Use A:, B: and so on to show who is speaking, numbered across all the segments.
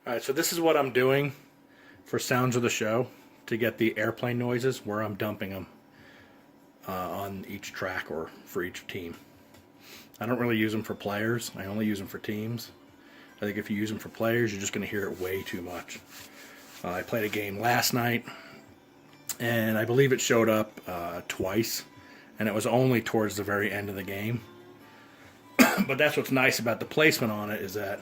A: Alright, so this is what I'm doing for Sounds of the Show to get the airplane noises where I'm dumping them on each track or for each team. I don't really use them for players. I only use them for teams. I think if you use them for players, you're just going to hear it way too much. I played a game last night, and I believe it showed up twice, and it was only towards the very end of the game. But that's what's nice about the placement on it, is that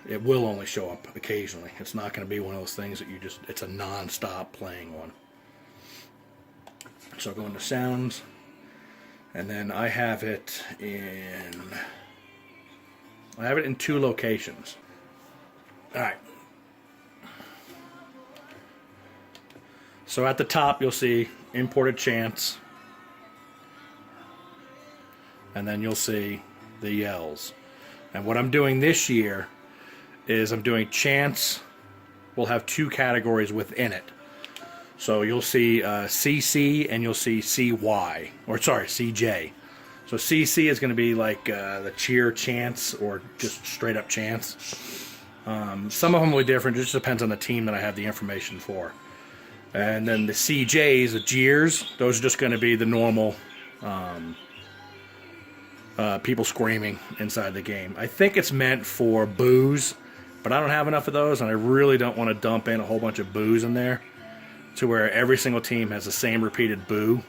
A: it will only show up occasionally. It's not going to be one of those things that you just, it's a non-stop playing one. So go into sounds, and then I have it in two locations. Alright. So at the top you'll see imported chants, and then you'll see the yells. And what I'm doing this year is I'm doing chants. We'll have two categories within it. So you'll see CC and you'll see CY, or sorry, CJ. So CC is going to be like the cheer chants or just straight up chants. Some of them will be different. It just depends on the team that I have the information for. And then the CJs, the jeers, those are just going to be the normal people screaming inside the game. I think it's meant for boos, but I don't have enough of those, and I really don't want to dump in a whole bunch of boos in there to where every single team has the same repeated boo.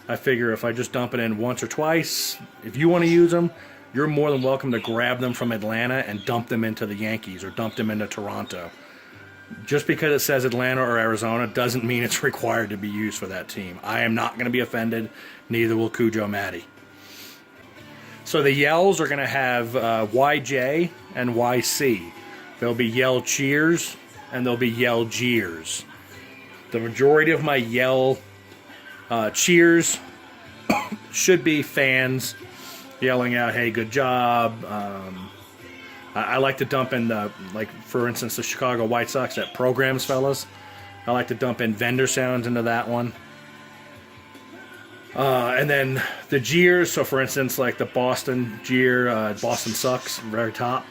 A: I figure if I just dump it in once or twice, if you want to use them, you're more than welcome to grab them from Atlanta and dump them into the Yankees or dump them into Toronto. Just because it says Atlanta or Arizona doesn't mean it's required to be used for that team. I am not going to be offended, neither will Cujo Matty. So the yells are going to have YJ and YC. There'll be yell cheers and there'll be yell jeers. The majority of my yell cheers should be fans yelling out, "Hey, good job." I like to dump in the, like for instance, the Chicago White Sox, that programs fellas. I like to dump in vendor sounds into that one. And then the jeers, so for instance, like the Boston jeer, Boston sucks, very top.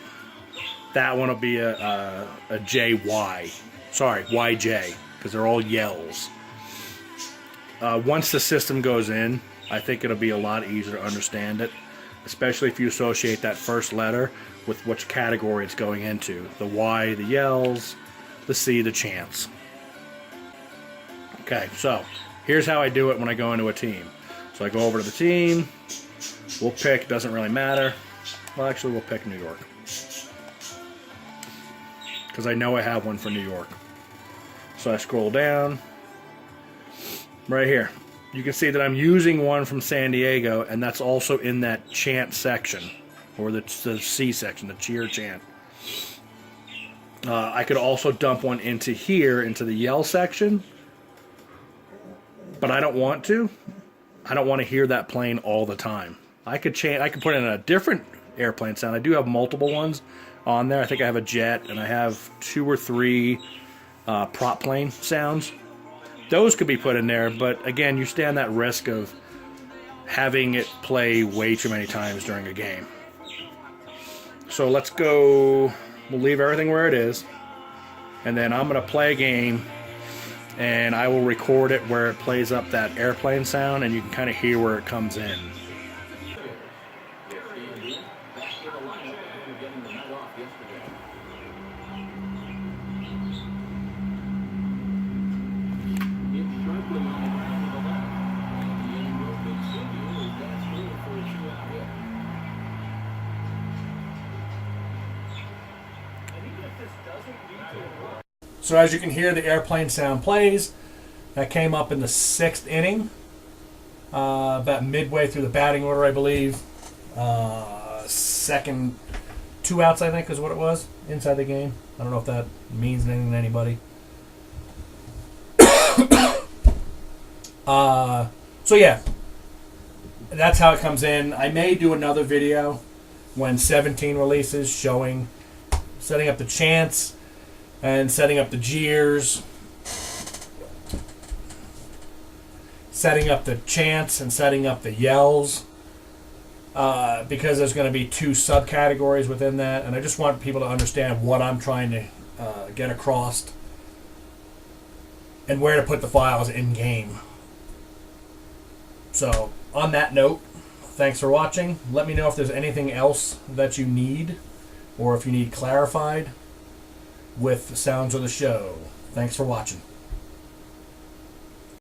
A: That one will be a JY. Sorry, YJ, because they're all yells. Once the system goes in, I think it'll be a lot easier to understand it, especially if you associate that first letter with which category it's going into. The Y, the yells, the C, the chants. Okay, so here's how I do it when I go into a team. So I go over to the team, we'll pick, doesn't really matter. Well, actually, we'll pick New York, because I know I have one for New York. So I scroll down, right here. You can see that I'm using one from San Diego, and that's also in that chant section, or the C section, the cheer chant. I could also dump one into here, into the yell section, but I don't want to. I don't want to hear that plane all the time. I could put in a different airplane sound. I do have multiple ones on there. I think I have a jet, and I have 2 or 3 prop plane sounds. Those could be put in there, but again, you stand that risk of having it play way too many times during a game. So let's go, we'll leave everything where it is, and then I'm going to play a game, and I will record it where it plays up that airplane sound, and you can kind of hear where it comes in. So as you can hear, the airplane sound plays. That came up in the 6th inning, about midway through the batting order, I believe. Second, 2 outs, I think, is what it was inside the game. I don't know if that means anything to anybody. So yeah, that's how it comes in. I may do another video when 17 releases, showing, setting up the chants and setting up the jeers, setting up the chants and setting up the yells. because there's going to be 2 subcategories within that, and I just want people to understand what I'm trying to get across and where to put the files in game. So, on that note, thanks for watching. Let me know if there's anything else that you need, or if you need clarified with Sounds of the Show. Thanks for watching.